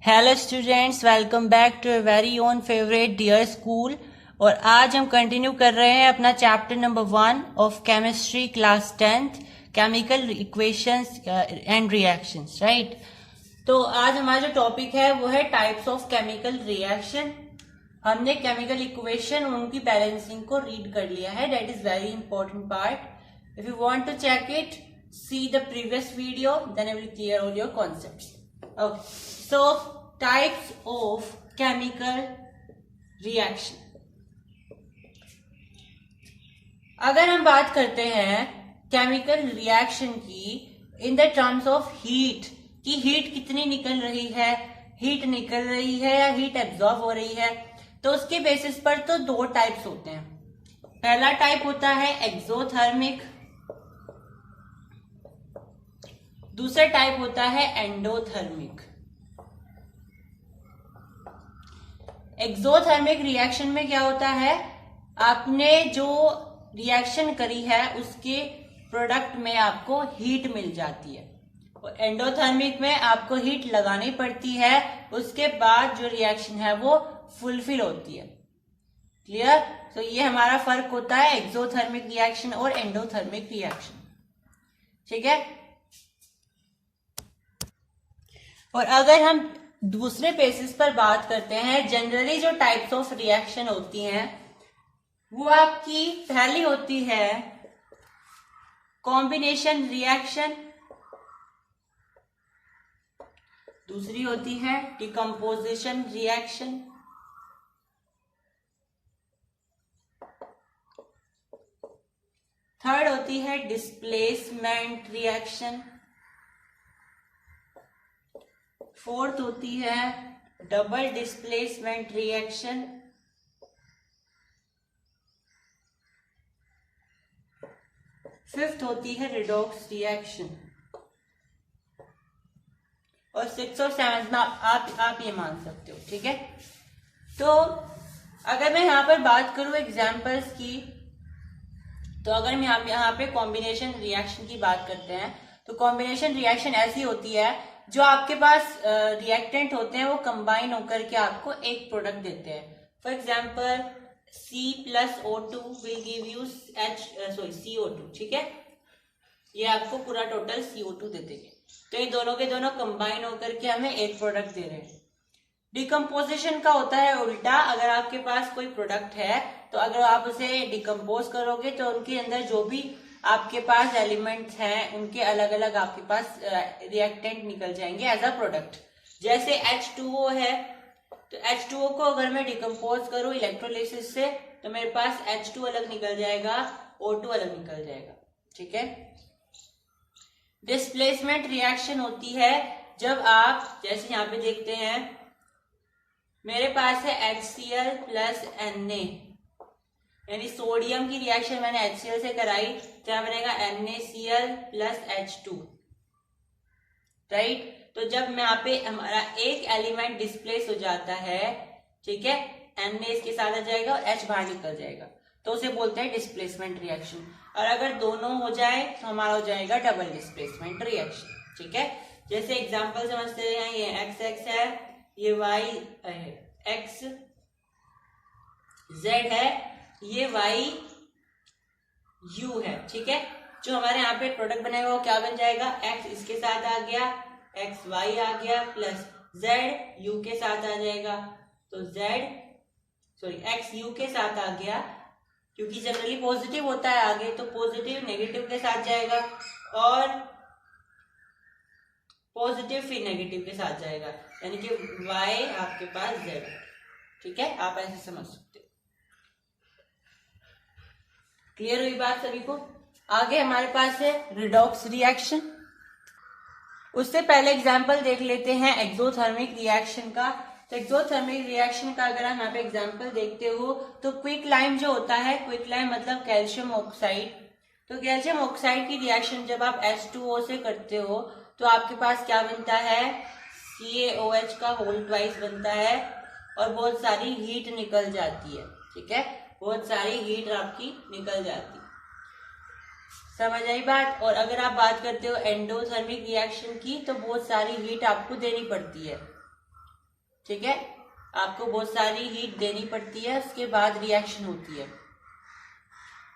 Hello students, welcome back to a very own favourite dear school. और आज हम continue कर रहे हैं अपना chapter number 1 of chemistry class 10th, chemical equations and reactions, right. तो आज हमारा जो टॉपिक है वो है टाइप्स ऑफ केमिकल रिएक्शन। हमने केमिकल इक्वेशन उनकी बैलेंसिंग को रीड कर लिया है, that is very important part. If you want to check it, see the previous video, then I will clear all your concepts. Okay, so types of chemical reaction. अगर हम बात करते हैं केमिकल रिएक्शन की in the terms of heat, कि heat कितनी निकल रही है, हीट निकल रही है या हीट एब्जॉर्ब हो रही है, तो उसके बेसिस पर तो दो टाइप्स होते हैं। पहला टाइप होता है एक्सोथर्मिक, दूसरा टाइप होता है एंडोथर्मिक। एक्सोथर्मिक रिएक्शन में क्या होता है, आपने जो रिएक्शन करी है उसके प्रोडक्ट में आपको हीट मिल जाती है, और एंडोथर्मिक में आपको हीट लगानी पड़ती है, उसके बाद जो रिएक्शन है वो फुलफिल होती है। क्लियर? तो ये हमारा फर्क होता है एक्सोथर्मिक रिएक्शन और एंडोथर्मिक रिएक्शन। ठीक है। और अगर हम दूसरे बेसिस पर बात करते हैं, जनरली जो टाइप्स ऑफ रिएक्शन होती हैं वो आपकी पहली होती है कॉम्बिनेशन रिएक्शन, दूसरी होती है डिकम्पोजिशन रिएक्शन, थर्ड होती है डिस्प्लेसमेंट रिएक्शन, फोर्थ होती है डबल डिस्प्लेसमेंट रिएक्शन, फिफ्थ होती है रिडॉक्स रिएक्शन, और सिक्स और सेवंथ में आप ये मान सकते हो। ठीक है। तो अगर मैं यहाँ पर बात करूं एग्जाम्पल्स की, तो अगर हम यहाँ पे कॉम्बिनेशन रिएक्शन की बात करते हैं, तो कॉम्बिनेशन रिएक्शन ऐसी होती है जो आपके पास रिएक्टेंट होते हैं वो कंबाइन होकर के आपको एक प्रोडक्ट देते हैं। For example C+O2 will give you CO2। ठीक है, ये आपको पूरा टोटल CO2 दे देंगे। तो ये दोनों के दोनों कंबाइन होकर के हमें एक प्रोडक्ट दे रहे हैं। डिकम्पोजिशन का होता है उल्टा, अगर आपके पास कोई प्रोडक्ट है तो अगर आप उसे डिकम्पोज करोगे तो उनके अंदर जो भी आपके पास एलिमेंट्स हैं उनके अलग अलग आपके पास रिएक्टेंट निकल जाएंगे एज अ प्रोडक्ट। जैसे H2O है, तो H2O को अगर मैं डिकम्पोज करूं इलेक्ट्रोलिसिस से तो मेरे पास H2 अलग निकल जाएगा, O2 अलग निकल जाएगा। ठीक है। डिस्प्लेसमेंट रिएक्शन होती है जब आप, जैसे यहाँ पे देखते हैं मेरे पास है HCl प्लस Na, यानी सोडियम की रिएक्शन मैंने HCl से कराई तो यहाँ बनेगा NaCl प्लस H2, राइट। तो जब यहाँ पे हमारा एक एलिमेंट डिस्प्लेस हो जाता है, ठीक है, Na इसके साथ आ जाएगा और H बाहर निकल जाएगा, तो उसे बोलते हैं डिस्प्लेसमेंट रिएक्शन। और अगर दोनों हो जाए तो हमारा हो जाएगा डबल डिस्प्लेसमेंट रिएक्शन। ठीक है। जैसे एग्जाम्पल समझते हैं, ये XX है, ये Y है, X Z है, ये Y U है। ठीक है। जो हमारे यहाँ पे प्रोडक्ट बनेगा वो क्या बन जाएगा, X इसके साथ आ गया, X Y आ गया, प्लस Z U के साथ आ जाएगा, तो X U के साथ आ गया, क्योंकि जनरली पॉजिटिव होता है आगे, तो पॉजिटिव नेगेटिव के साथ जाएगा और पॉजिटिव फिर नेगेटिव के साथ जाएगा, यानी कि Y आपके पास Z। ठीक है, आप ऐसे समझ सकते हो। क्लियर हुई बात सभी को? आगे हमारे पास है रिडॉक्स रिएक्शन। उससे पहले एग्जांपल देख लेते हैं एक्सोथर्मिक रिएक्शन का। तो एक्सोथर्मिक रिएक्शन का अगर हम यहाँ पे एग्जांपल देखते हो तो क्विकलाइम जो होता है, क्विकलाइम मतलब कैल्शियम ऑक्साइड। तो कैल्शियम ऑक्साइड की रिएक्शन जब आप H2O से करते हो तो आपके पास क्या बनता है, CaOH का होल ट्वाइस बनता है और बहुत सारी हीट निकल जाती है। ठीक है, बहुत सारी हीट आपकी निकल जाती है। समझ आई बात? और अगर आप बात करते हो एंडोथर्मिक रिएक्शन की तो बहुत सारी हीट आपको देनी पड़ती है। ठीक है, आपको बहुत सारी हीट देनी पड़ती है, उसके बाद रिएक्शन होती है।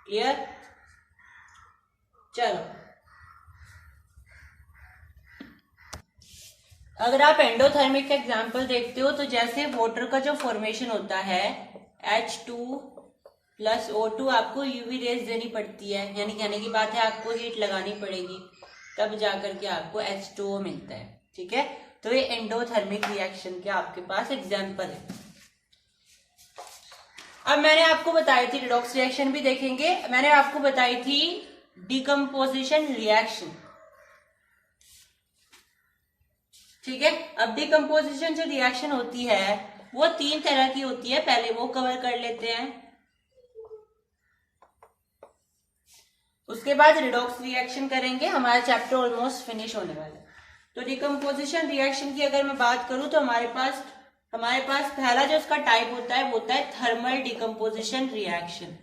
क्लियर? चलो, अगर आप एंडोथर्मिक का एग्जाम्पल देखते हो तो जैसे वाटर का जो फॉर्मेशन होता है H2+O2, आपको यूवी रेज देनी पड़ती है, यानी कहने की बात है आपको हीट लगानी पड़ेगी, तब जाकर के आपको H2O मिलता है। ठीक है, तो ये एंडोथर्मिक रिएक्शन के आपके पास एग्जाम्पल है। अब मैंने आपको बताई थी रिडॉक्स रिएक्शन भी देखेंगे, मैंने आपको बताई थी डिकम्पोजिशन रिएक्शन। ठीक है, अब डिकम्पोजिशन जो रिएक्शन होती है वो 3 तरह की होती है, पहले वो कवर कर लेते हैं, उसके बाद रिडॉक्स रिएक्शन करेंगे, हमारा चैप्टर ऑलमोस्ट फिनिश होने वाला है। तो डिकम्पोजिशन रिएक्शन की अगर मैं बात करूं तो हमारे पास पहला जो उसका टाइप होता है वो होता है थर्मल डिकम्पोजिशन रिएक्शन।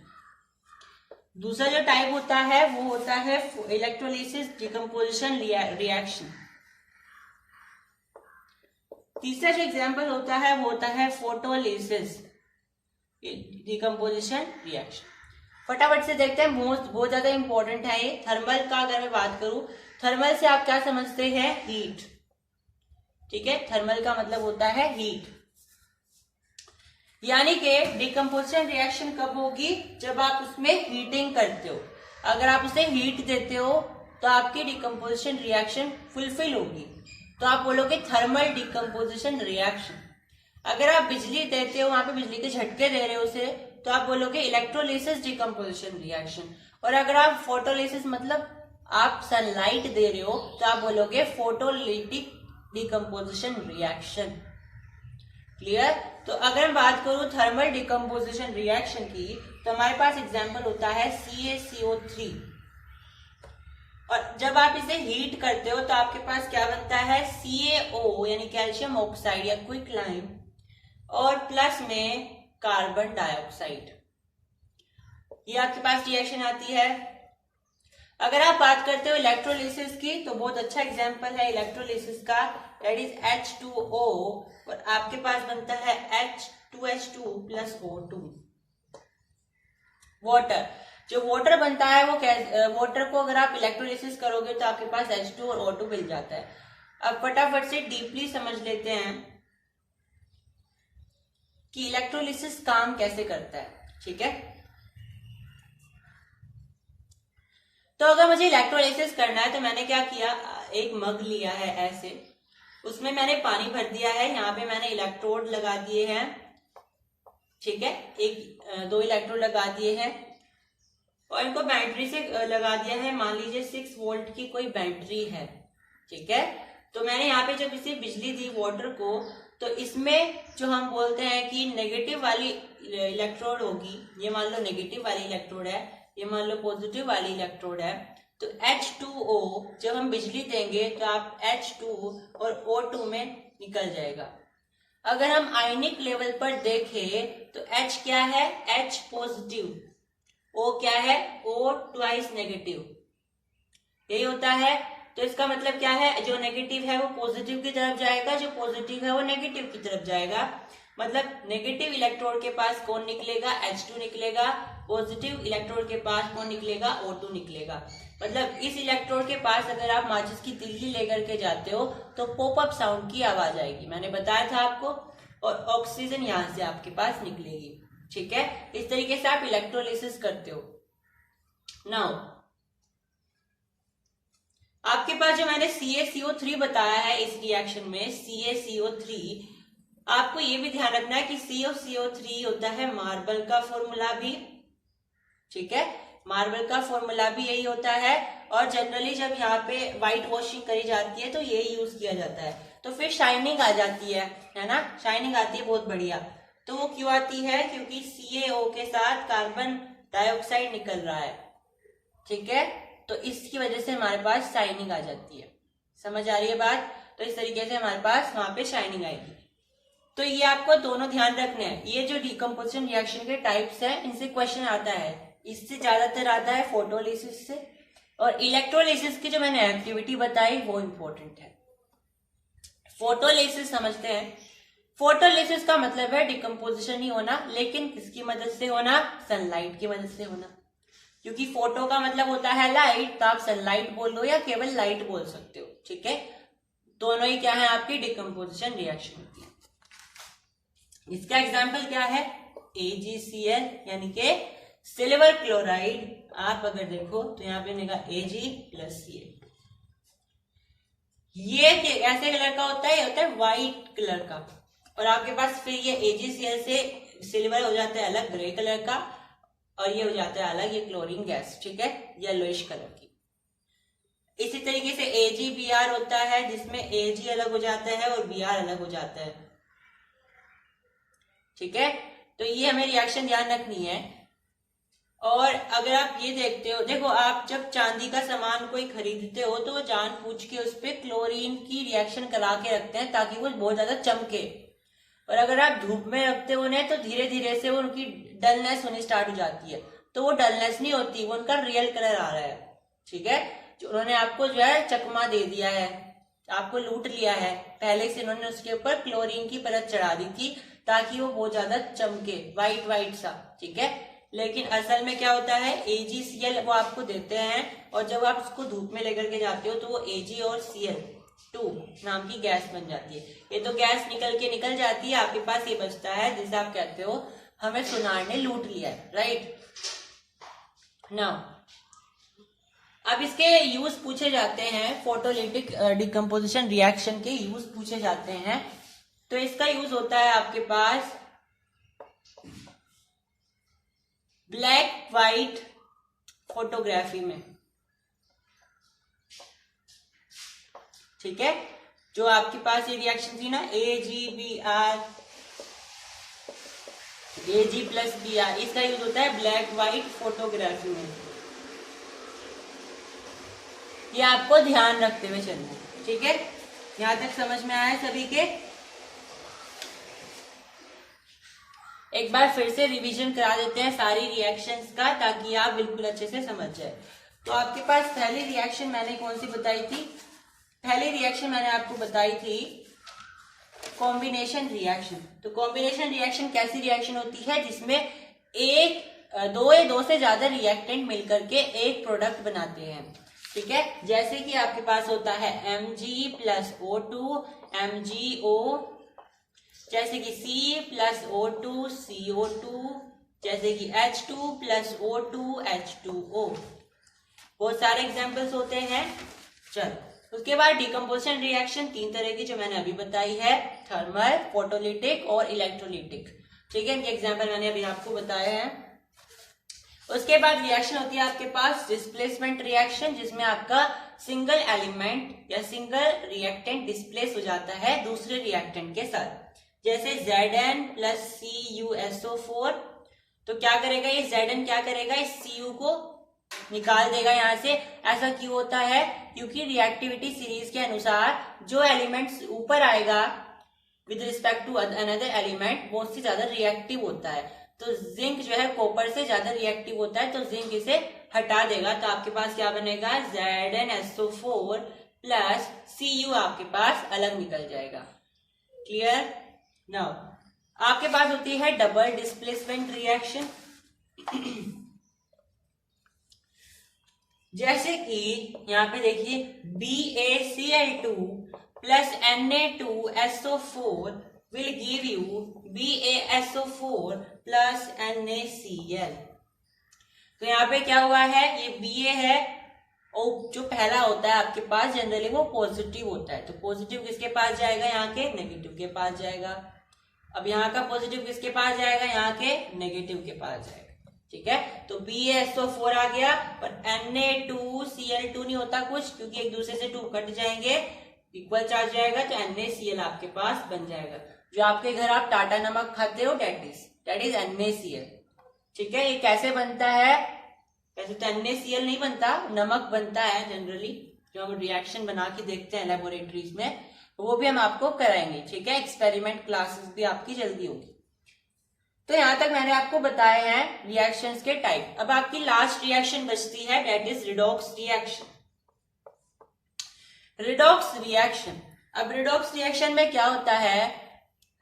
दूसरा जो टाइप होता है वो होता है इलेक्ट्रोलिसिस डिकम्पोजिशन रिएक्शन। तीसरा जो एग्जाम्पल होता है वो होता है फोटोलिसिस डिकम्पोजिशन रिएक्शन। फटाफट से देखते हैं, बहुत ज्यादा इंपॉर्टेंट है ये। थर्मल का अगर मैं बात करूं, थर्मल से आप क्या समझते हैं? हीट। ठीक है, थर्मल का मतलब होता है हीट, यानी कि डिकम्पोजिशन रिएक्शन कब होगी? जब आप उसमें हीटिंग करते हो। अगर आप उसे हीट देते हो तो आपकी डिकम्पोजिशन रिएक्शन फुलफिल होगी, तो आप बोलोगे थर्मल डिकम्पोजिशन रिएक्शन। अगर आप बिजली देते हो, वहां पे बिजली के झटके दे रहे हो उसे, तो आप बोलोगे इलेक्ट्रोलिसिस डिकम्पोजिशन रिएक्शन। और अगर आप फोटोलिसिस मतलब आप सनलाइट दे रहे हो, तो आप बोलोगे फोटोलिटिक डिकम्पोजिशन रिएक्शन। क्लियर? तो अगर मैं बात करूं थर्मल डिकम्पोजिशन रिएक्शन की, तो हमारे पास एग्जाम्पल होता है CaCO3। और जब आप इसे हीट करते हो तो आपके पास क्या बनता है? CaO यानी कैल्शियम ऑक्साइड या क्विकलाइम, और प्लस में कार्बन डाइऑक्साइड, ये आपके पास रिएक्शन आती है। अगर आप बात करते हो इलेक्ट्रोलिसिस की, तो बहुत अच्छा एग्जांपल है इलेक्ट्रोलिसिस का, दैट इज H2O, और आपके पास बनता है H2H2+O2। वाटर, जो वाटर बनता है वो वाटर को अगर आप इलेक्ट्रोलिसिस करोगे तो आपके पास H2 और O2 मिल जाता है। अब फटाफट से डीपली समझ लेते हैं कि इलेक्ट्रोलिसिस काम कैसे करता है। ठीक है, तो अगर मुझे इलेक्ट्रोलिसिस करना है तो मैंने क्या किया, एक मग लिया है ऐसे, उसमें मैंने पानी भर दिया है, यहाँ पे मैंने इलेक्ट्रोड लगा दिए हैं। ठीक है, 2 इलेक्ट्रोड लगा दिए हैं और इनको बैटरी से लगा दिया है। मान लीजिए 6 वोल्ट की कोई बैटरी है। ठीक है, तो मैंने यहाँ पे जब इसे बिजली दी वाटर को, तो इसमें जो हम बोलते हैं कि नेगेटिव वाली इलेक्ट्रोड होगी, ये मान लो नेगेटिव वाली इलेक्ट्रोड है, ये मान लो पॉजिटिव वाली इलेक्ट्रोड है, तो H2O जब हम बिजली देंगे तो आप H2 और O2 में निकल जाएगा। अगर हम आयनिक लेवल पर देखें तो H क्या है? H पॉजिटिव, O क्या है? O ट्वाइस नेगेटिव, यही होता है। तो इसका मतलब क्या है? जो नेगेटिव है वो पॉजिटिव की तरफ जाएगा, जो पॉजिटिव है वो नेगेटिव की तरफ जाएगा। मतलब नेगेटिव इलेक्ट्रोड के पास कौन निकलेगा? H2 निकलेगा। पॉजिटिव इलेक्ट्रोड के पास कौन निकलेगा? O2 निकलेगा। मतलब इस इलेक्ट्रोड के पास अगर आप माचिस की तिल्ली लेकर के जाते हो तो पॉपअप साउंड की आवाज आएगी, मैंने बताया था आपको, और ऑक्सीजन यहां से आपके पास निकलेगी। ठीक है, इस तरीके से आप इलेक्ट्रोलिसिस करते हो। नाउ आपके पास जो मैंने CaCO3 बताया है इस रिएक्शन में, CaCO3, आपको ये भी ध्यान रखना है कि CaCO3 होता है मार्बल का फॉर्मूला भी। ठीक है, मार्बल का फॉर्मूला भी यही होता है, और जनरली जब यहाँ पे व्हाइट वॉशिंग करी जाती है तो ये यूज किया जाता है, तो फिर शाइनिंग आ जाती है ना, शाइनिंग आती है बहुत बढ़िया। तो वो क्यों आती है? क्योंकि CaO के साथ कार्बन डाइऑक्साइड निकल रहा है। ठीक है, तो इसकी वजह से हमारे पास शाइनिंग आ जाती है। समझ आ रही है बात? तो इस तरीके से हमारे पास वहां पे शाइनिंग आएगी। तो ये आपको दोनों ध्यान रखने हैं। ये जो डिकम्पोजिशन रिएक्शन के टाइप्स हैं, इनसे क्वेश्चन आता है, इससे ज्यादातर आता है फोटोलिसिस से, और इलेक्ट्रोलिसिस की जो मैंने एक्टिविटी बताई वो इंपॉर्टेंट है। फोटोलिसिस समझते हैं। फोटोलिसिस का मतलब है डिकम्पोजिशन ही होना, लेकिन किसकी मदद से होना? सनलाइट की मदद से होना। क्योंकि फोटो का मतलब होता है लाइट, तो आप सनलाइट बोल लो या केवल लाइट बोल सकते हो, ठीक है। दोनों ही क्या है? आपकी डिकम्पोजिशन रिएक्शन होती है। इसका एग्जाम्पल क्या है? AgCl यानी कि सिल्वर क्लोराइड। आप अगर देखो तो यहाँ पे लिखा Ag+Cl। ये ऐसे कलर का होता है, होता है व्हाइट कलर का, और आपके पास फिर ये AgCl से सिल्वर हो जाता है अलग ग्रे कलर का, और ये हो जाता है अलग ये क्लोरीन गैस, ठीक है, येलोइश कलर की। इसी तरीके से AgBr होता है, जिसमें Ag अलग हो जाता है और Br अलग हो जाता है, ठीक है। तो ये हमें रिएक्शन ध्यान रखनी है। और अगर आप ये देखते हो, देखो आप जब चांदी का सामान कोई खरीदते हो तो वो जानबूझ के उस पर क्लोरीन की रिएक्शन करा के रखते हैं ताकि वो बहुत ज्यादा चमके, और अगर आप धूप में रखते हो उन्हें तो धीरे धीरे से वो उनकी डलनेस होनी स्टार्ट हो जाती है। तो वो डलनेस नहीं होती, वो उनका रियल कलर आ रहा है, ठीक है। जो उन्होंने आपको जो है चकमा दे दिया है, आपको लूट लिया है, पहले से उन्होंने उसके ऊपर क्लोरीन की परत चढ़ा दी थी ताकि वो बहुत ज्यादा चमके, व्हाइट व्हाइट सा, ठीक है। लेकिन असल में क्या होता है? AgCl वो आपको देते हैं, और जब आप उसको धूप में लेकर के जाते हो तो वो Ag और Cl2 नाम की गैस बन जाती है। ये तो गैस निकल जाती है, आपके पास ये बचता है जिसे आप कहते हो हमें सुनार ने लूट लिया है, राइट नाउ। अब इसके यूज पूछे जाते हैं, फोटोलिटिक डिकम्पोजिशन रिएक्शन के यूज पूछे जाते हैं। तो इसका यूज होता है आपके पास ब्लैक व्हाइट फोटोग्राफी में, ठीक है। जो आपके पास ये रिएक्शन थी ना Ag+Br, इसका यूज होता है ब्लैक व्हाइट फोटोग्राफी में। ये आपको ध्यान रखते हुए चलना है, ठीक है। यहां तक समझ में आया सभी के? एक बार फिर से रिवीजन करा देते हैं सारी रिएक्शंस का, ताकि आप बिल्कुल अच्छे से समझ जाए। तो आपके पास पहली रिएक्शन मैंने कौन सी बताई थी? पहली रिएक्शन मैंने आपको बताई थी कॉम्बिनेशन रिएक्शन। तो कॉम्बिनेशन रिएक्शन कैसी रिएक्शन होती है? जिसमें दो या दो से ज्यादा रिएक्टेंट मिलकर के एक प्रोडक्ट बनाते हैं, ठीक है। जैसे कि आपके पास होता है Mg+O2 MgO, जैसे कि C+O2 CO2, जैसे कि H2+O2 H2O। बहुत सारे एग्जांपल्स होते हैं। चलो उसके बाद डिकम्पोजिशन रिएक्शन तीन तरह की जो मैंने अभी बताई है, थर्मल, फोटोलिटिक और इलेक्ट्रोलिटिक, ठीक है। इनके एग्जांपल मैंने अभी आपको बताए हैं। उसके बाद रिएक्शन होती है आपके पास डिस्प्लेसमेंट रिएक्शन, जिसमें आपका सिंगल एलिमेंट या सिंगल रिएक्टेंट डिस्प्लेस हो जाता है दूसरे रिएक्टेंट के साथ। जैसे Zn+CuSO4, तो क्या करेगा ये Zn? क्या करेगा? इस Cu को निकाल देगा यहाँ से। ऐसा क्यों होता है? क्योंकि रिएक्टिविटी सीरीज के अनुसार जो एलिमेंट्स ऊपर आएगा with respect to another element वो उससे ज्यादा रिएक्टिव होता है। तो जिंक जो है कॉपर से ज्यादा रिएक्टिव होता है, तो जिंक इसे हटा देगा। तो आपके पास क्या बनेगा? ZnSO4 प्लस Cu आपके पास अलग निकल जाएगा। क्लियर? नाउ आपके पास होती है डबल डिस्प्लेसमेंट रिएक्शन। जैसे कि यहाँ पे देखिए BaCl2 plus Na2SO4 will give you BaSO4 plus NaCl। तो यहाँ पे क्या हुआ है? ये Ba है और जो पहला होता है आपके पास जनरली वो पॉजिटिव होता है। तो पॉजिटिव किसके पास जाएगा? यहाँ के नेगेटिव के पास जाएगा। अब यहाँ का पॉजिटिव किसके पास जाएगा? यहाँ के नेगेटिव के पास जाएगा, ठीक है। तो BaSO4 आ गया, पर Na2Cl2 नहीं होता कुछ, क्योंकि एक दूसरे से 2 कट जाएंगे, इक्वल चार्ज जाएगा, तो NaCl आपके पास बन जाएगा। जो आपके घर आप टाटा नमक खाते हो दैट इज NaCl, ठीक है। ये कैसे बनता है? वैसे तो NaCl नहीं बनता, नमक बनता है जनरली, जो हम रिएक्शन बना के देखते हैं लेबोरेटरीज में, वो भी हम आपको कराएंगे, ठीक है। एक्सपेरिमेंट क्लासेस भी आपकी जल्दी होगी। तो यहां तक मैंने आपको बताए हैं रिएक्शंस के टाइप। अब आपकी लास्ट रिएक्शन बचती है, that is redox reaction. Redox reaction, अब रिडॉक्स रिएक्शन में क्या होता है?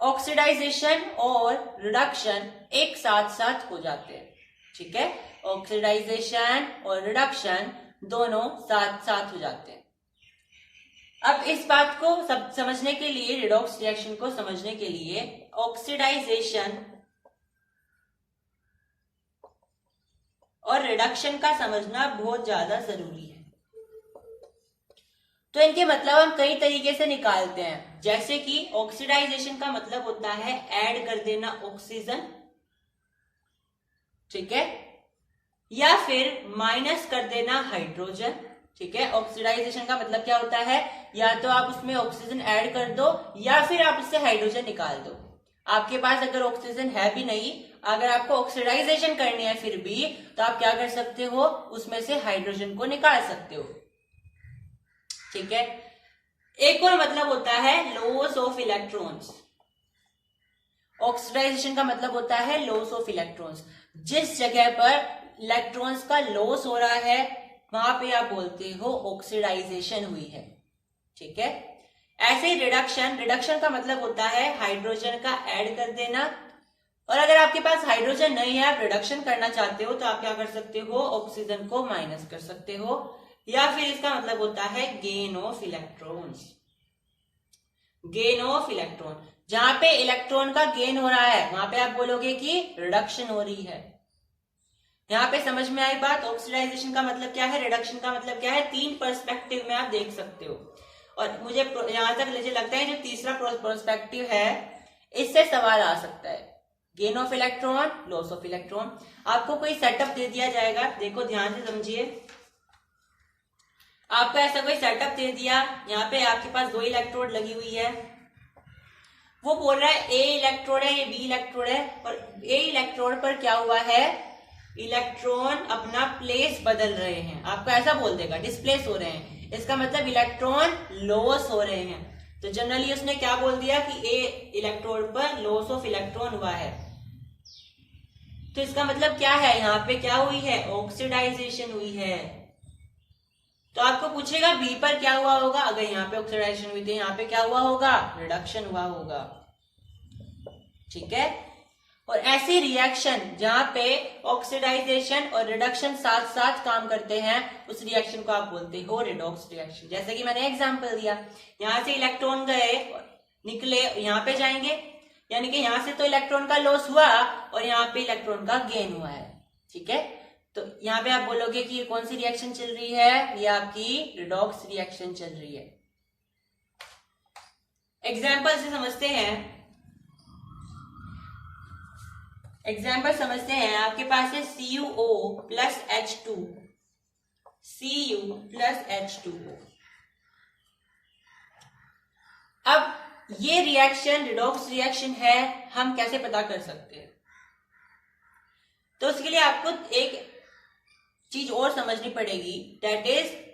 ऑक्सीडाइजेशन और रिडक्शन एक साथ साथ हो जाते हैं, ठीक है। ऑक्सीडाइजेशन और रिडक्शन दोनों साथ साथ हो जाते हैं। अब इस बात को समझने के लिए, रिडॉक्स रिएक्शन को समझने के लिए ऑक्सीडाइजेशन और रिडक्शन का समझना बहुत ज्यादा जरूरी है। तो इनके मतलब हम कई तरीके से निकालते हैं, जैसे कि ऑक्सीडाइजेशन का मतलब होता है ऐड कर देना ऑक्सीजन, ठीक है, या फिर माइनस कर देना हाइड्रोजन, ठीक है। ऑक्सीडाइजेशन का मतलब क्या होता है, या तो आप उसमें ऑक्सीजन ऐड कर दो या फिर आप उससे हाइड्रोजन निकाल दो। आपके पास अगर ऑक्सीजन है भी नहीं, अगर आपको ऑक्सीडाइजेशन करनी है फिर भी, तो आप क्या कर सकते हो, उसमें से हाइड्रोजन को निकाल सकते हो, ठीक है। एक और मतलब होता है लॉस ऑफ इलेक्ट्रॉन्स। ऑक्सीडाइजेशन का मतलब होता है लॉस ऑफ इलेक्ट्रॉन्स। जिस जगह पर इलेक्ट्रॉन्स का लॉस हो रहा है वहां पे आप बोलते हो ऑक्सीडाइजेशन हुई है, ठीक है। ऐसे ही रिडक्शन का मतलब होता है हाइड्रोजन का ऐड कर देना, और अगर आपके पास हाइड्रोजन नहीं है, आप रिडक्शन करना चाहते हो, तो आप क्या कर सकते हो, ऑक्सीजन को माइनस कर सकते हो, या फिर इसका मतलब होता है gain of electrons. Gain of electron, जहां पे इलेक्ट्रॉन का गेन हो रहा है वहां पे आप बोलोगे कि रिडक्शन हो रही है। यहां पे समझ में आई बात। ऑक्सीडाइजेशन का मतलब क्या है, रिडक्शन का मतलब क्या है, तीन पर्सपेक्टिव में आप देख सकते हो। और मुझे यहां तक मुझे लगता है जो तीसरा पर्सपेक्टिव है इससे सवाल आ सकता है, gain of electron, loss of electron. आपको कोई सेटअप दे दिया जाएगा, देखो ध्यान से समझिए। आपको ऐसा कोई सेटअप दे दिया, यहाँ पे आपके पास दो इलेक्ट्रोड लगी हुई है, वो बोल रहा है ए इलेक्ट्रोड है, ये बी इलेक्ट्रोड है, और ए इलेक्ट्रोड पर क्या हुआ है, इलेक्ट्रॉन अपना प्लेस बदल रहे हैं। आपको ऐसा बोल देगा डिस्प्लेस हो रहे हैं, इसका मतलब इलेक्ट्रॉन लॉस हो रहे हैं। तो जनरली उसने क्या बोल दिया कि ए इलेक्ट्रोड पर लॉस ऑफ इलेक्ट्रॉन हुआ है। तो इसका मतलब क्या है, यहाँ पे क्या हुई है, ऑक्सीडाइजेशन हुई है। तो आपको पूछेगा बी पर क्या हुआ होगा, अगर यहाँ पे ऑक्सीडाइजेशन हुई थी, यहाँ पे क्या हुआ होगा, रिडक्शन हुआ होगा, ठीक है। और ऐसी रिएक्शन जहां पे ऑक्सीडाइजेशन और रिडक्शन साथ साथ काम करते हैं, उस रिएक्शन को आप बोलते हो रिडॉक्स रिएक्शन। जैसे कि मैंने एग्जांपल दिया, यहां से इलेक्ट्रॉन गए निकले, यहाँ पे जाएंगे, यानी कि यहां से तो इलेक्ट्रॉन का लॉस हुआ और यहाँ पे इलेक्ट्रॉन का गेन हुआ है, ठीक है। तो यहाँ पे आप बोलोगे कि ये कौन सी रिएक्शन चल रही है, ये आपकी रिडॉक्स रिएक्शन चल रही है। एग्जाम्पल से समझते हैं, एग्जाम्पल समझते हैं। आपके पास है CuO plus H2, Cu plus H2O। अब ये रिएक्शन रिडॉक्स रिएक्शन है, हम कैसे पता कर सकते हैं? तो उसके लिए आपको एक चीज और समझनी पड़ेगी, दैट इज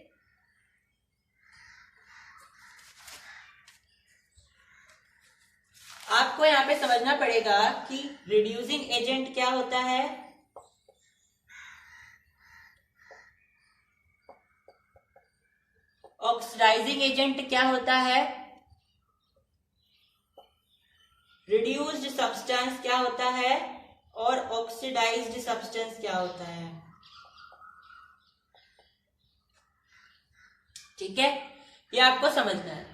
आपको यहां पे समझना पड़ेगा कि रिड्यूसिंग एजेंट क्या होता है, ऑक्सीडाइजिंग एजेंट क्या होता है, रिड्यूस्ड सब्सटेंस क्या होता है, और ऑक्सीडाइज्ड सब्सटेंस क्या होता है, ठीक है। ये आपको समझना है।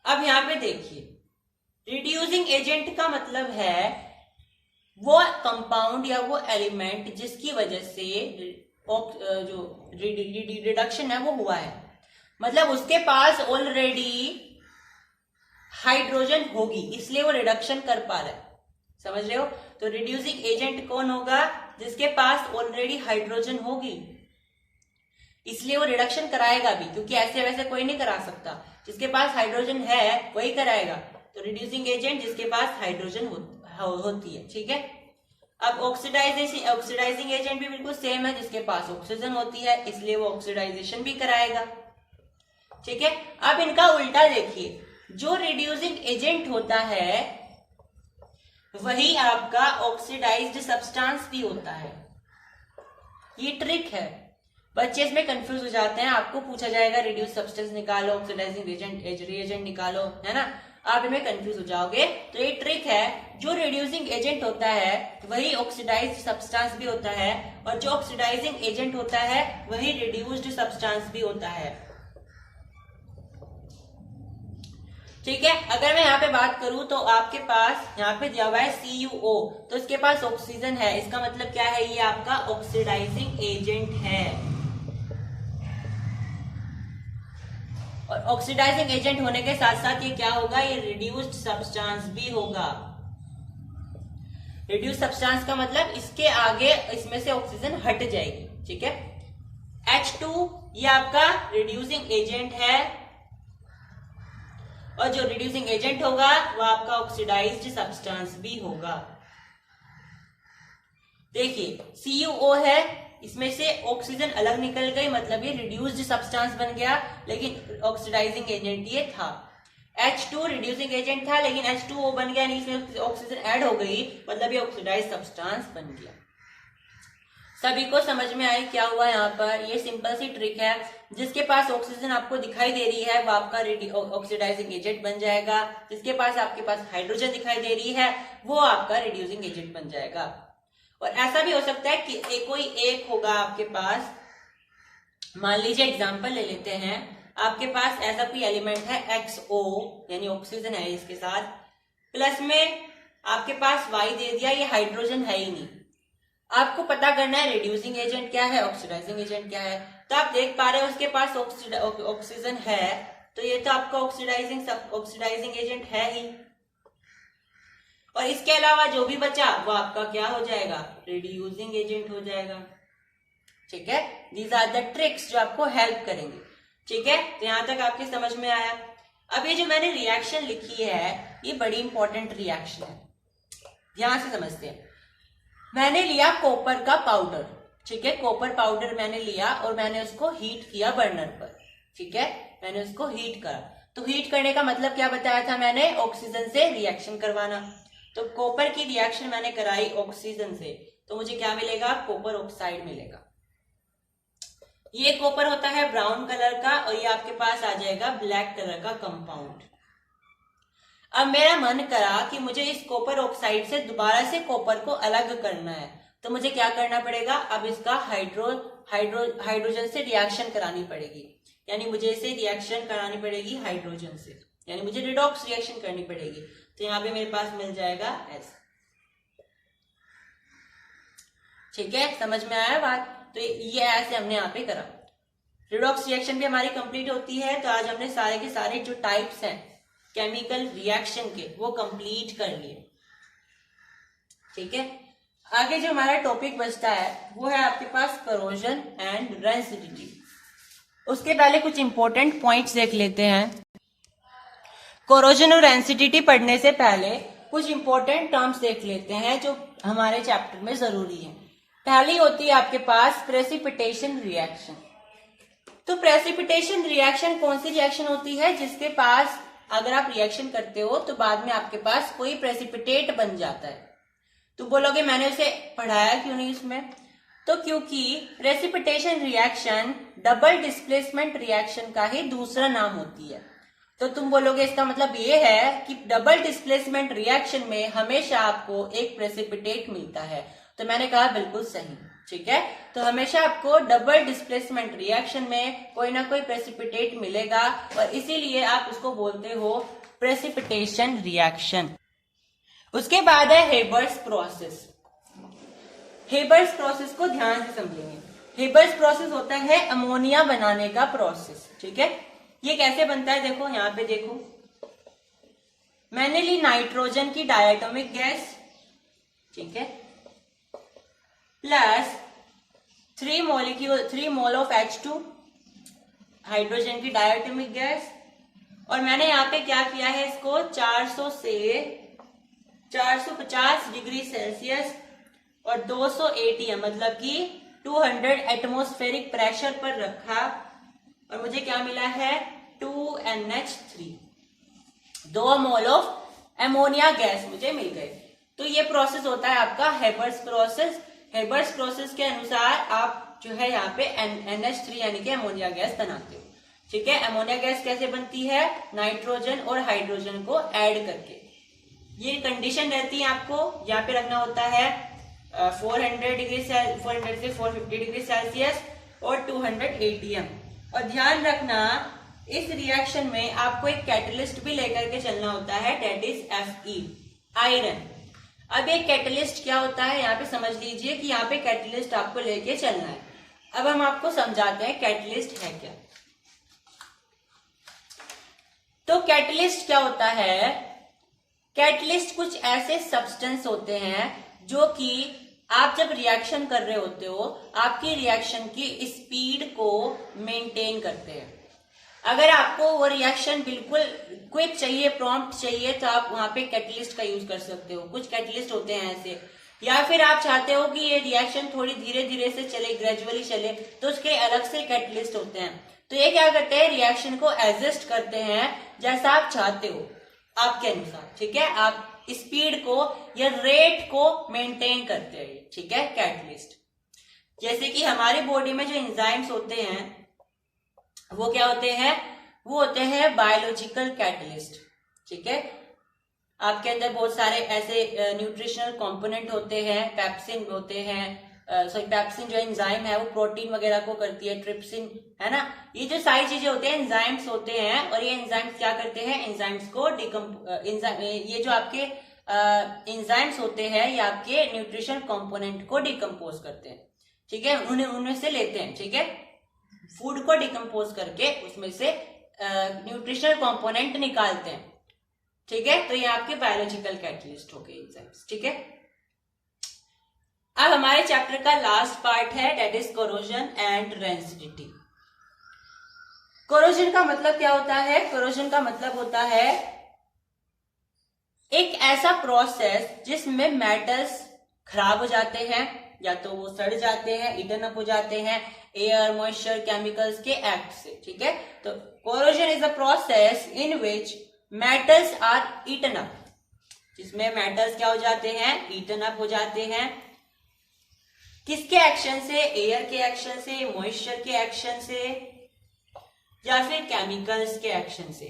अब यहां पे देखिए, रिड्यूसिंग एजेंट का मतलब है वो कंपाउंड या वो एलिमेंट जिसकी वजह से जो रिडक्शन है वो हुआ है, मतलब उसके पास ऑलरेडी हाइड्रोजन होगी, इसलिए वो रिडक्शन कर पा रहा है, समझ रहे हो। तो रिड्यूसिंग एजेंट कौन होगा, जिसके पास ऑलरेडी हाइड्रोजन होगी, इसलिए वो रिडक्शन कराएगा भी, क्योंकि ऐसे वैसे कोई नहीं करा सकता, जिसके पास हाइड्रोजन है वही कराएगा। तो रिड्यूसिंग एजेंट जिसके पास हाइड्रोजन होती है, ठीक है। अब ऑक्सीडाइजिंग एजेंट भी बिल्कुल सेम है, जिसके पास ऑक्सीजन होती है, इसलिए वो ऑक्सीडाइजेशन भी कराएगा, ठीक है। अब इनका उल्टा देखिए, जो रिड्यूसिंग एजेंट होता है वही आपका ऑक्सीडाइज्ड सब्सटेंस भी होता है। ये ट्रिक है, बच्चे इसमें कंफ्यूज हो जाते हैं। आपको पूछा जाएगा रिड्यूस सब्सटेंस निकालो, ऑक्सीडाइजिंग रिएजेंट निकालो, है ना। आप इनमें कंफ्यूज हो जाओगे। तो ये ट्रिक है, जो रिड्यूसिंग एजेंट होता है वही ऑक्सीडाइज्ड सब्सटेंस भी होता है, और जो ऑक्सीडाइजिंग एजेंट होता है वही रिड्यूस्ड सब्सटेंस भी होता है। ठीक है, अगर मैं यहाँ पे बात करूं तो आपके पास यहाँ पे दिया हुआ है CuO, तो इसके पास ऑक्सीजन है, इसका मतलब क्या है, ये आपका ऑक्सीडाइजिंग एजेंट है। और ऑक्सीडाइजिंग एजेंट होने के साथ साथ ये क्या होगा, ये रिड्यूस्ड सब्सटेंस भी होगा। रिड्यूस्ड सब्सटेंस का मतलब इसके आगे इसमें से ऑक्सीजन हट जाएगी। ठीक है, H2 ये आपका रिड्यूसिंग एजेंट है, और जो रिड्यूसिंग एजेंट होगा वो आपका ऑक्सीडाइज्ड सब्सटेंस भी होगा। देखिए CuO है, इसमें से ऑक्सीजन अलग निकल गई, मतलब ये रिड्यूस्ड सब्सटेंस बन गया, लेकिन ऑक्सीडाइजिंग एजेंट ये था। H2 रिड्यूसिंग एजेंट था, लेकिन H2O बन गया, इसमें ऑक्सीजन ऐड हो गई, मतलब ये ऑक्सीडाइज्ड सब्सटेंस बन गया। सभी को समझ में आई क्या हुआ यहाँ पर? ये सिंपल सी ट्रिक है, जिसके पास ऑक्सीजन आपको दिखाई दे रही है वो आपका ऑक्सीडाइजिंग एजेंट बन जाएगा, जिसके पास आपके पास हाइड्रोजन दिखाई दे रही है वो आपका रिड्यूसिंग एजेंट बन जाएगा। और ऐसा भी हो सकता है कि कोई एक होगा आपके पास, मान लीजिए एग्जांपल ले लेते हैं, आपके पास ऐसा कोई एलिमेंट है XO, यानी ऑक्सीजन है इसके साथ, प्लस में आपके पास Y दे दिया, ये हाइड्रोजन है ही नहीं। आपको पता करना है रिड्यूसिंग एजेंट क्या है, ऑक्सीडाइजिंग एजेंट क्या है। तो आप देख पा रहे हो उसके पास ऑक्सीजन है, तो ये तो आपका ऑक्सीडाइजिंग एजेंट है ही, और इसके अलावा जो भी बचा वो आपका क्या हो जाएगा, रिड्यूसिंग एजेंट हो जाएगा। ठीक है, दीज आर द ट्रिक्स जो आपको हेल्प करेंगे। ठीक है, तो यहां तक आपकी समझ में आया। अब ये जो मैंने रिएक्शन लिखी है ये बड़ी इंपॉर्टेंट रिएक्शन है, ध्यान से समझते हैं। मैंने लिया कॉपर का पाउडर, ठीक है, कॉपर पाउडर मैंने लिया और मैंने उसको हीट किया बर्नर पर। ठीक है, मैंने उसको हीट करा, तो हीट करने का मतलब क्या बताया था मैंने, ऑक्सीजन से रिएक्शन करवाना। तो कॉपर की रिएक्शन मैंने कराई ऑक्सीजन से, तो मुझे क्या मिलेगा, कॉपर ऑक्साइड मिलेगा। ये कॉपर होता है ब्राउन कलर का, और ये आपके पास आ जाएगा ब्लैक कलर का कंपाउंड। अब मेरा मन करा कि मुझे इस कॉपर ऑक्साइड से दोबारा से कॉपर को अलग करना है, तो मुझे क्या करना पड़ेगा, अब इसका हाइड्रोजन से रिएक्शन करानी पड़ेगी, यानी मुझे इसे रिएक्शन करानी पड़ेगी हाइड्रोजन से, यानी मुझे रिडॉक्स रिएक्शन करनी पड़ेगी। तो यहाँ पे मेरे पास मिल जाएगा S। ठीक है, समझ में आया बात? तो ये ऐसे हमने यहाँ पे करा, रिडॉक्स रिएक्शन भी हमारी कंप्लीट होती है। तो आज हमने सारे के सारे जो टाइप्स हैं केमिकल रिएक्शन के वो कंप्लीट कर लिए। ठीक है, आगे जो हमारा टॉपिक बचता है वो है आपके पास करोजन एंड रेंसिडिटी। उसके पहले कुछ इंपॉर्टेंट पॉइंट्स देख लेते हैं। कोरोजन और रेंसिडिटी पढ़ने से पहले कुछ इंपॉर्टेंट टर्म्स देख लेते हैं जो हमारे चैप्टर में जरूरी है। पहली होती है आपके पास प्रेसिपिटेशन रिएक्शन। तो प्रेसिपिटेशन रिएक्शन कौन सी रिएक्शन होती है, जिसके पास अगर आप रिएक्शन करते हो तो बाद में आपके पास कोई प्रेसिपिटेट बन जाता है। तो बोलोगे मैंने उसे पढ़ाया क्यों नहीं इसमें, तो क्योंकि precipitation reaction double displacement reaction का ही दूसरा नाम होती है। तो तुम बोलोगे इसका मतलब ये है कि डबल डिस्प्लेसमेंट रिएक्शन में हमेशा आपको एक प्रेसिपिटेट मिलता है। तो मैंने कहा बिल्कुल सही। ठीक है, तो हमेशा आपको डबल डिस्प्लेसमेंट रिएक्शन में कोई ना कोई प्रेसिपिटेट मिलेगा, और इसीलिए आप उसको बोलते हो प्रेसिपिटेशन रिएक्शन। उसके बाद है हेबर्स प्रोसेस। हेबर्स प्रोसेस को ध्यान से समझेंगे। हेबर्स प्रोसेस होता है अमोनिया बनाने का प्रोसेस। ठीक है, ये कैसे बनता है, देखो यहाँ पे देखो, मैंने ली नाइट्रोजन की डायटोमिक गैस, ठीक है, plus 3 mole of H2 hydrogen की डायटोमिक गैस, और मैंने यहाँ पे क्या किया है, इसको 400 से 450 डिग्री सेल्सियस और 200 ATM मतलब कि 200 एटमॉस्फेरिक प्रेशर पर रखा, और मुझे क्या मिला है 2NH3, 2 mole of ammonia gas मुझे मिल गए। तो ये प्रोसेस होता है आपका हेबर्स प्रोसेस। हेबर्स प्रोसेस के अनुसार आप जो है यहाँ पे NH3 यानी कि एमोनिया गैस बनाते हो। ठीक है। अमोनिया गैस कैसे बनती है? नाइट्रोजन और हाइड्रोजन को ऐड करके। ये कंडीशन रहती है, आपको यहाँ पे रखना होता है 400 से 450 डिग्री सेल्सियस और 200 ATM। और ध्यान रखना इस रिएक्शन में आपको एक कैटलिस्ट भी लेकर के चलना होता है, डेट इज Fe, आयरन। अब एक कैटलिस्ट क्या होता है यहाँ पे समझ लीजिए कि यहाँ पे कैटलिस्ट आपको लेके चलना है। अब हम आपको समझाते हैं कैटलिस्ट है क्या। तो कैटलिस्ट क्या होता है? कैटलिस्ट कुछ ऐसे सब्सटेंस होते हैं जो कि आप जब रिएक्शन कर रहे होते हो, आपकी रिएक्शन की स्पीड को मेंटेन करते हैं। अगर आपको वो रिएक्शन बिल्कुल क्विक चाहिए, प्रॉम्प्ट चाहिए, तो आप वहां पे कैटलिस्ट का यूज कर सकते हो। कुछ कैटलिस्ट होते हैं ऐसे। या फिर आप चाहते हो कि ये रिएक्शन थोड़ी धीरे धीरे से चले, ग्रेजुअली चले, तो उसके अलग से कैटलिस्ट होते हैं। तो ये क्या करते हैं? रिएक्शन को एडजस्ट करते हैं जैसा आप चाहते हो, आपके अनुसार। ठीक है, आप स्पीड को या रेट को मेंटेन करते हैं। ठीक है, कैटलिस्ट। जैसे कि हमारी बॉडी में जो एंजाइम्स होते हैं वो क्या होते हैं? वो होते हैं बायोलॉजिकल कैटलिस्ट। ठीक है, आपके अंदर बहुत सारे ऐसे न्यूट्रिशनल कंपोनेंट होते हैं, पेप्सिन होते हैं, पेप्सिन जो एंजाइम है वो प्रोटीन वगैरह को करती है, ट्रिप्सिन है ना। ये जो सारी चीजें होते हैं एंजाइम्स होते हैं, और ये एंजाइम्स क्या करते हैं? एंजाइम्स को ये जो आपके एंजाइम्स होते हैं ये आपके न्यूट्रिशन कंपोनेंट को डिकम्पोज करते हैं। ठीक है, उनमें से लेते हैं। ठीक है, फूड को डिकम्पोज करके उसमें से न्यूट्रिशनल कंपोनेंट निकालते हैं। ठीक है, तो ये आपके बायोलॉजिकल कैटलिस्ट हो गए एंजाइम्स। ठीक है, अब हमारे चैप्टर का लास्ट पार्ट है, that is corrosion and rancidity. Corrosion का मतलब क्या होता है? कोरोजन का मतलब होता है एक ऐसा प्रोसेस जिसमें मेटल्स खराब हो जाते हैं, या तो वो सड़ जाते हैं, ईटन अप हो जाते हैं एयर, मॉइस्चर, केमिकल्स के एक्ट से। ठीक है, तो corrosion is a process in which metals are eaten up, जिसमें मेटल्स क्या हो जाते हैं? ईटन अप हो जाते हैं। किसके एक्शन से? एयर के एक्शन से, मॉइस्चर के एक्शन से, या फिर केमिकल्स के एक्शन से।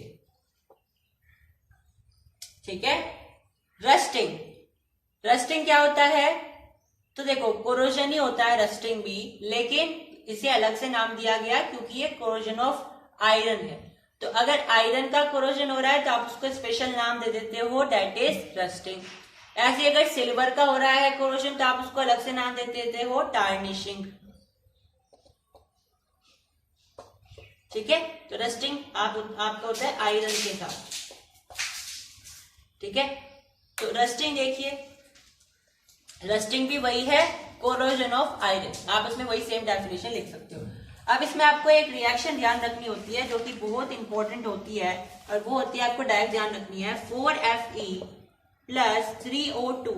ठीक है, रस्टिंग। रस्टिंग क्या होता है? तो देखो, कोरोजन ही होता है रस्टिंग भी, लेकिन इसे अलग से नाम दिया गया क्योंकि ये कोरोजन ऑफ आयरन है। तो अगर आयरन का कोरोजन हो रहा है तो आप उसको स्पेशल नाम दे देते हो, डेट इज रस्टिंग। ऐसे अगर सिल्वर का हो रहा है कोरोजन तो आप उसको अलग से नाम दे देते हो, टार्निशिंग। ठीक है, तो रस्टिंग आपका होता है आयरन के साथ। ठीक है, तो रस्टिंग देखिए, रस्टिंग भी वही है, कोरोजन ऑफ आयरन। आप इसमें वही सेम डेफिनेशन लिख सकते हो। अब इसमें आपको एक रिएक्शन ध्यान रखनी होती है जो कि बहुत इंपॉर्टेंट होती है, और वो होती है, आपको डायरेक्ट ध्यान रखनी है, 4Fe plus 3O2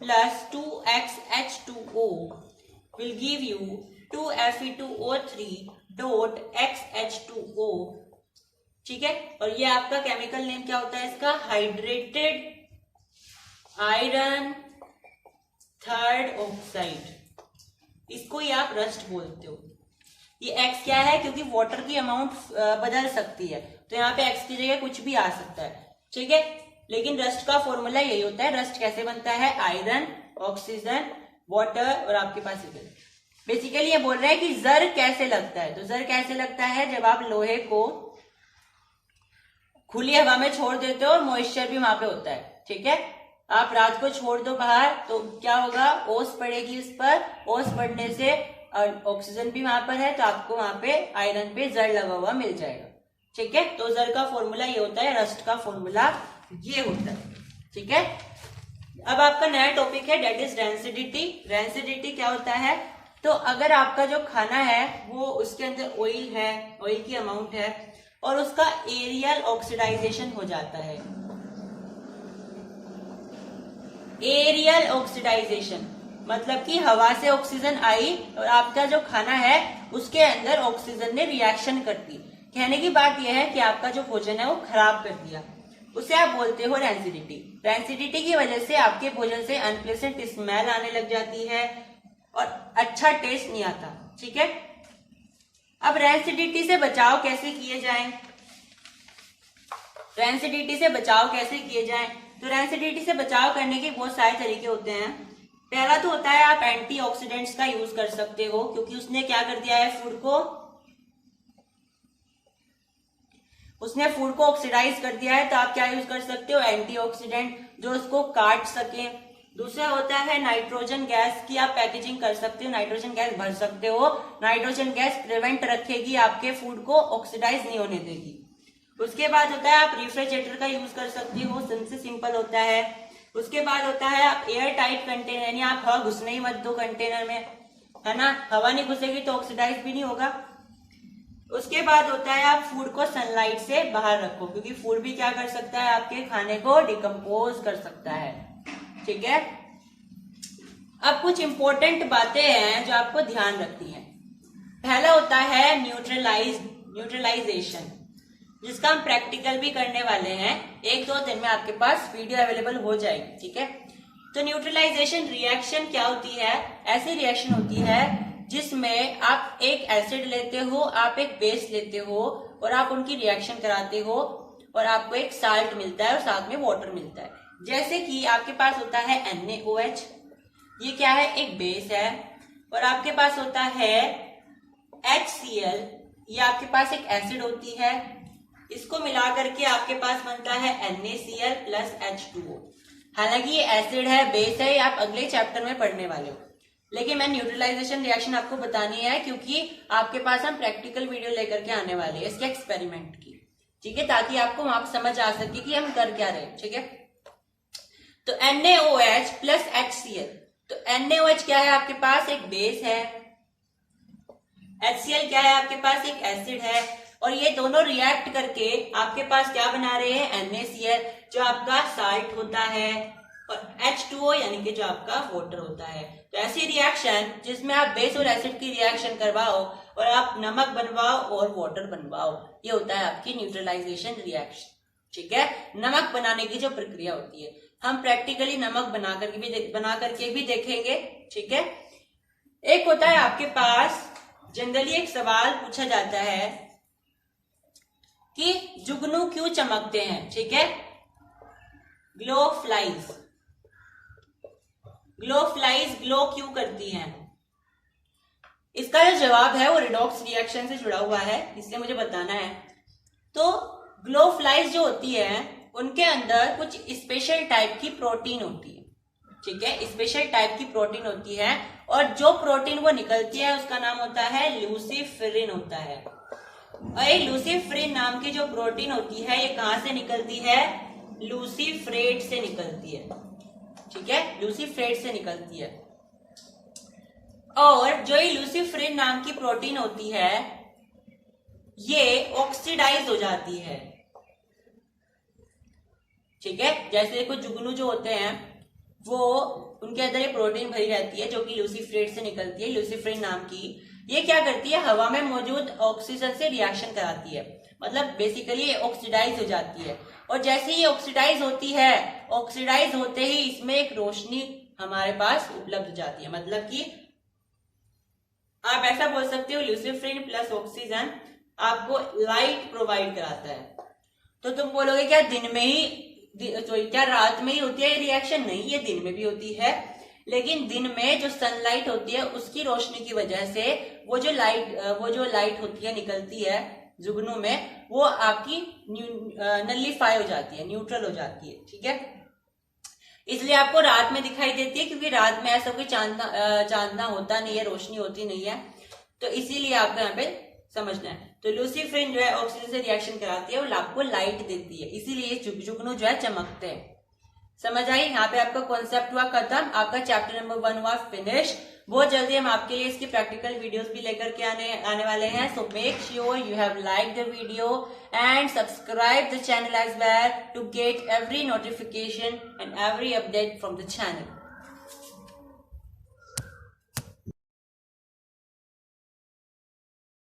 plus 2XH2O will give you 2Fe2O3 dot XH2O। ठीक है, और ये आपका केमिकल नेम क्या होता है इसका? Hydrated iron third oxide. इसको ही आप रस्ट बोलते हो। ये X क्या है? क्योंकि वाटर की अमाउंट बदल सकती है, तो यहाँ पे X की जगह कुछ भी आ सकता है। ठीक है, लेकिन रस्ट का फॉर्मूला यही होता है। रस्ट कैसे बनता है? आयरन, ऑक्सीजन, वाटर और आपके पास इधर। बेसिकली ये बोल रहा है कि जर कैसे लगता है। तो जर कैसे लगता है? जब आप लोहे को खुली हवा में छोड़ देते हो और मॉइस्चर भी वहां पे होता है। ठीक है, आप रात को छोड़ दो बाहर तो क्या होगा? ओस पड़ेगी उस पर, ओस पड़ने से ऑक्सीजन भी वहां पर है, तो आपको वहां पे आयरन पे जर लगा हुआ मिल जाएगा। ठीक है, तो जर का फॉर्मूला ये होता है, रस्ट का फॉर्मूला ये होता है। ठीक है, अब आपका नया टॉपिक है, डेट इज रेंसिडिटी। रेंसिडिटी क्या होता है? तो अगर आपका जो खाना है वो उसके अंदर ऑयल है, ऑयल की अमाउंट है, और उसका एरियल ऑक्सीडाइजेशन हो जाता है। एरियल ऑक्सीडाइजेशन मतलब कि हवा से ऑक्सीजन आई और आपका जो खाना है उसके अंदर ऑक्सीजन ने रिएक्शन कर दी। कहने की बात यह है कि आपका जो भोजन है वो खराब कर दिया, उसे आप बोलते हो रेंसिडिटी। रेंसिडिटी की वजह से आपके भोजन से अनप्लेजेंट स्मेल आने लग जाती है और अच्छा टेस्ट नहीं आता। ठीक है, अब रेंसिडिटी से बचाव कैसे किए जाएं? रेंसिडिटी से बचाव कैसे किए जाएं? तो रेंसिडिटी से बचाव करने के बहुत सारे तरीके होते हैं। पहला तो होता है आप एंटीऑक्सीडेंट्स का यूज कर सकते हो, क्योंकि उसने क्या कर दिया है, उसने फूड को ऑक्सीडाइज कर दिया है, तो आप क्या यूज कर सकते हो, एंटीऑक्सीडेंट जो उसको काट सके। दूसरा होता है नाइट्रोजन गैस की आप पैकेजिंग कर सकते हो, नाइट्रोजन गैस भर सकते हो। नाइट्रोजन गैस प्रिवेंट रखेगी, आपके फूड को ऑक्सीडाइज नहीं होने देगी। उसके बाद होता है आप रेफ्रिजरेटर का यूज कर सकते हो, सबसे सिंपल होता है। उसके बाद होता है आप एयर टाइट कंटेनर, यानी आप हवा घुसने ही मत दो कंटेनर में, है ना, हवा नहीं घुसेगी तो ऑक्सीडाइज भी नहीं होगा। उसके बाद होता है आप फूड को सनलाइट से बाहर रखो, क्योंकि फूड भी क्या कर सकता है, आपके खाने को डिकम्पोज कर सकता है, ठीक है। अब कुछ इंपॉर्टेंट बातें हैं जो आपको ध्यान रखनी है। पहला होता है न्यूट्रलाइजेशन, जिसका हम प्रैक्टिकल भी करने वाले हैं। 1-2 दिन में आपके पास वीडियो अवेलेबल हो जाएगी, ठीक है। तो न्यूट्रलाइजेशन रिएक्शन क्या होती है, ऐसी रिएक्शन होती है जिसमें आप एक एसिड लेते हो, आप एक बेस लेते हो और आप उनकी रिएक्शन कराते हो और आपको एक साल्ट मिलता है और साथ में वाटर मिलता है। जैसे कि आपके पास होता है NaOH, ये क्या है, एक बेस है, और आपके पास होता है HCl, ये आपके पास एक एसिड होती है। इसको मिला करके आपके पास बनता है NaCl प्लस H2O। हालांकि ये एसिड है, बेस है, ये आप अगले चैप्टर में पढ़ने वाले हो, लेकिन मैं न्यूट्रलाइजेशन रिएक्शन आपको बतानी है क्योंकि आपके पास हम प्रैक्टिकल वीडियो लेकर के आने वाले हैं इसके एक्सपेरिमेंट की, ठीक है, ताकि आपको वहां पर समझ आ सके कि हम कर क्या रहे, ठीक है। तो NaOH प्लस HCl, तो NaOH क्या है, आपके पास एक बेस है, HCl क्या है, आपके पास एक एसिड है, और ये दोनों रिएक्ट करके आपके पास क्या बना रहे हैं, NaCl जो आपका साल्ट होता है, और H2O यानी कि जो आपका वाटर होता है। तो ऐसी रिएक्शन जिसमें आप बेस और एसिड की रिएक्शन करवाओ और आप नमक बनवाओ और वाटर बनवाओ, ये होता है आपकी न्यूट्रलाइजेशन रिएक्शन, ठीक है। नमक बनाने की जो प्रक्रिया होती है, हम प्रैक्टिकली नमक बना करके भी देखेंगे, ठीक है। एक होता है आपके पास जनरली एक सवाल पूछा जाता है कि जुगनू क्यों चमकते हैं, ठीक है, ग्लो फ्लाइज ग्लो क्यों करती हैं। इसका जो जवाब है वो रिडॉक्स रिएक्शन से जुड़ा हुआ है, इससे मुझे बताना है। तो ग्लो फ्लाइज जो होती है उनके अंदर कुछ स्पेशल टाइप की प्रोटीन होती है, ठीक है, स्पेशल टाइप की प्रोटीन होती है, और जो प्रोटीन वो निकलती है उसका नाम होता है ल्यूसीफेरिन होता है। और ये ल्यूसीफेरिन नाम की जो प्रोटीन होती है ये कहां से निकलती है, लूसीफेरेट से निकलती है, ठीक है, लूसीफेरेट से निकलती है। और जो ये लूसीफेरिन नाम की प्रोटीन होती है ये ऑक्सीडाइज हो जाती है, ठीक है। जैसे कुछ जुगनू जो होते हैं वो उनके अंदर ये प्रोटीन भरी रहती है जो कि लूसीफेरेट से निकलती है, लूसीफेरिन नाम की। ये क्या करती है, हवा में मौजूद ऑक्सीजन से रिएक्शन कराती है, मतलब बेसिकली ये ऑक्सीडाइज हो जाती है। और जैसे ही ऑक्सीडाइज होती है, ऑक्सीडाइज होते ही इसमें एक रोशनी हमारे पास उपलब्ध हो जाती है, मतलब कि आप ऐसा बोल सकते हो लूसीफेरिन प्लस ऑक्सीजन आपको लाइट प्रोवाइड कराता है। तो तुम बोलोगे क्या दिन में ही, तो क्या रात में ही होती है ये रिएक्शन? नहीं, ये दिन में भी होती है, लेकिन दिन में जो सनलाइट होती है उसकी रोशनी की वजह से वो जो लाइट होती है निकलती है जुगनू में, वो आपकी नलिफाई हो जाती है, न्यूट्रल हो जाती है, ठीक है। इसलिए आपको रात में दिखाई देती है, क्योंकि रात में ऐसा कोई चांदना होता नहीं है, रोशनी होती नहीं है, तो इसीलिए आपको यहाँ पे समझना है। तो लूसीफेरिन जो है ऑक्सीजन से रिएक्शन कराती है और आपको लाइट देती है, इसीलिए जुगनू जो है चमकते हैं। समझ आई? यहाँ पे आपका कॉन्सेप्ट हुआ खत्म, आपका चैप्टर नंबर 1 हुआ फिनिश। बहुत जल्दी हम आपके लिए इसकी प्रैक्टिकल वीडियोस भी लेकर के आने वाले हैं। So make sure you have like the video and subscribe the channel as well to get every notification and every update from the channel.